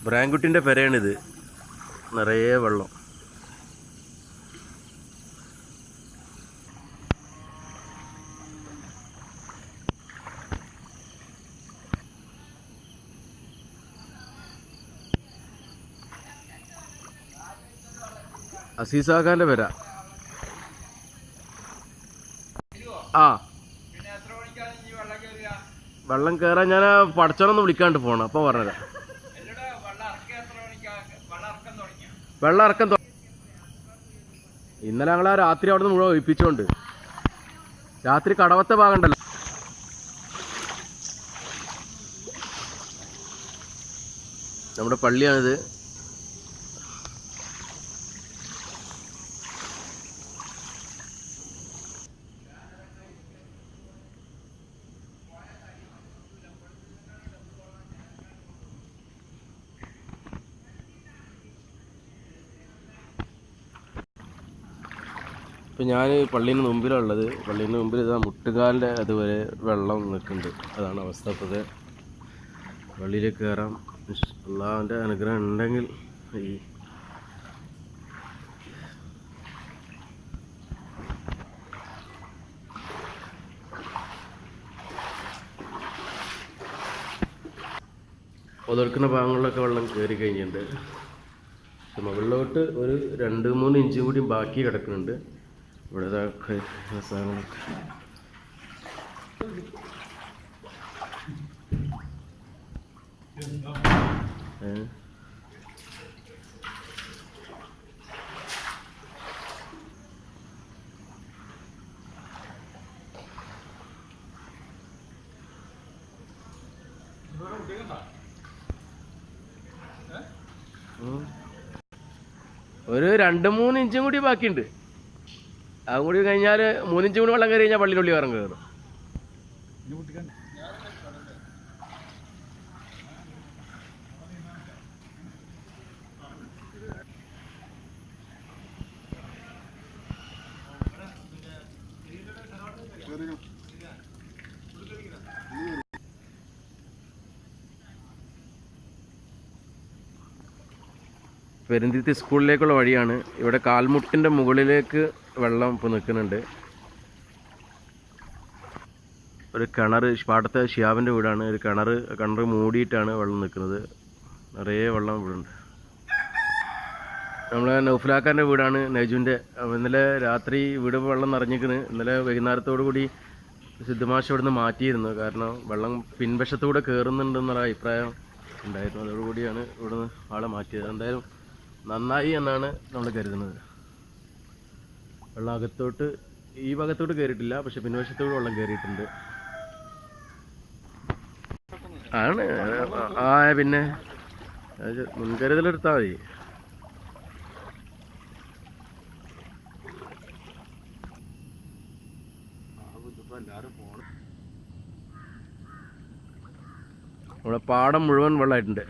ബ്രാൻകുട്ടിൻ്റെ പെരയാണിത്. നിറയെ വെള്ളം. അസീസാഖാൻ്റെ പെര. ആ വെള്ളം കയറാൻ ഞാൻ പടച്ചോനൊന്ന് വിളിക്കാണ്ട് പോകണം. അപ്പോൾ പറഞ്ഞുതരാം. വെള്ളം ഇറക്കം ഇന്നലെ ഞങ്ങൾ ആ രാത്രി അവിടെ നിന്ന് മുഴുവൻ ഒഴിപ്പിച്ചോണ്ട്. രാത്രി കടവത്തെ ഭാഗം ഉണ്ടല്ലോ, നമ്മുടെ പള്ളിയാണിത്. ഇപ്പം ഞാൻ പള്ളീൻ്റെ മുമ്പിലാണ് ഉള്ളത്. പള്ളീൻ്റെ മുമ്പിൽ ഇതാ മുട്ടുകാലിൻ്റെ അതുവരെ വെള്ളം നിൽക്കുന്നുണ്ട്. അതാണ് അവസ്ഥ. അപ്പോൾ പള്ളിയിലേക്ക് കയറാം. അള്ളാഹുവിൻ്റെ അനുഗ്രഹം ഉണ്ടെങ്കിൽ ഈ ഒതുക്കുന്ന ഭാഗങ്ങളിലൊക്കെ വെള്ളം കയറി കഴിഞ്ഞിട്ടുണ്ട്. മുകളിലോട്ട് ഒരു 2-3 ഇഞ്ചും കൂടി ബാക്കി കിടക്കുന്നുണ്ട്. ഇവിടെ സാധനങ്ങളൊക്കെ ഒരു 2-3 ഇഞ്ചും കൂടി ബാക്കിയുണ്ട്. അതും കൂടി കഴിഞ്ഞാൽ 3 ഇഞ്ച് കൂടി വെള്ളം കയറി കഴിഞ്ഞാൽ പള്ളിയിലുള്ളിൽ വേറെ കയറും. പെരുന്തിരുത്തി സ്കൂളിലേക്കുള്ള വഴിയാണ്. ഇവിടെ കാൽമുട്ടിൻ്റെ മുകളിലേക്ക് വെള്ളം ഇപ്പോൾ നിൽക്കുന്നുണ്ട്. ഒരു കിണർ, പാടത്തെ ഷിയാബിൻ്റെ വീടാണ്. ഒരു കിണർ മൂടിയിട്ടാണ് വെള്ളം നിൽക്കുന്നത്. നിറയെ വെള്ളം വീടുണ്ട്. നമ്മളെ നൗഫലാക്കാൻ്റെ വീടാണ്, നജുവിൻ്റെ. ഇന്നലെ രാത്രി വീട് വെള്ളം നിറഞ്ഞിരിക്കുന്നത്. ഇന്നലെ വൈകുന്നേരത്തോടു കൂടി സിദ്ധമാഷ് ഇവിടെ നിന്ന് മാറ്റിയിരുന്നു. കാരണം വെള്ളം പിൻവശത്തൂടെ കയറുന്നുണ്ടെന്നുള്ള അഭിപ്രായം ഉണ്ടായിരുന്നു. അതോടുകൂടിയാണ് ഇവിടെ നിന്ന് ആളെ മാറ്റിയത്. എന്തായാലും നന്നായി എന്നാണ് നമ്മൾ കരുതുന്നത്. വെള്ളം അകത്തോട്ട് ഈ ഭാഗത്തോട്ട് കയറിയിട്ടില്ല, പക്ഷെ പിൻവശത്തോട് വെള്ളം കയറിയിട്ടുണ്ട്. ആണ് പിന്നെ മുൻകരുതലെടുത്താൽ മതി. നമ്മുടെ പാടം മുഴുവൻ വെള്ളമായിട്ടുണ്ട്.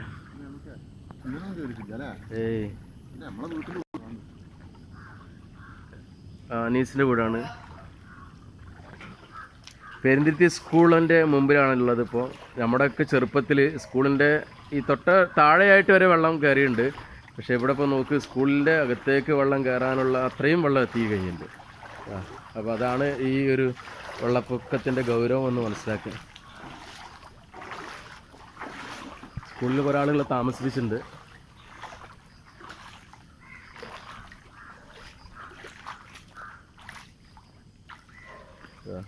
അനീസിൻ്റെ വീടാണ്. പെരുന്തിരുത്തി സ്കൂളിൻ്റെ മുമ്പിലാണുള്ളത്. ഇപ്പോൾ നമ്മുടെയൊക്കെ ചെറുപ്പത്തിൽ സ്കൂളിൻ്റെ ഈ താഴെയായിട്ട് വരെ വെള്ളം കയറിയിട്ടുണ്ട്. പക്ഷേ ഇവിടെ ഇപ്പോൾ നോക്ക്, സ്കൂളിൻ്റെ അകത്തേക്ക് വെള്ളം കയറാനുള്ള അത്രയും വെള്ളം എത്തി കഴിഞ്ഞിട്ടുണ്ട്. അപ്പോൾ അതാണ് ഈ ഒരു വെള്ളപ്പൊക്കത്തിൻ്റെ ഗൗരവം എന്ന് മനസ്സിലാക്കുക. സ്കൂളിൽ കുറേ ആളുകൾ താമസിപ്പിച്ചിട്ടുണ്ട്. Yeah.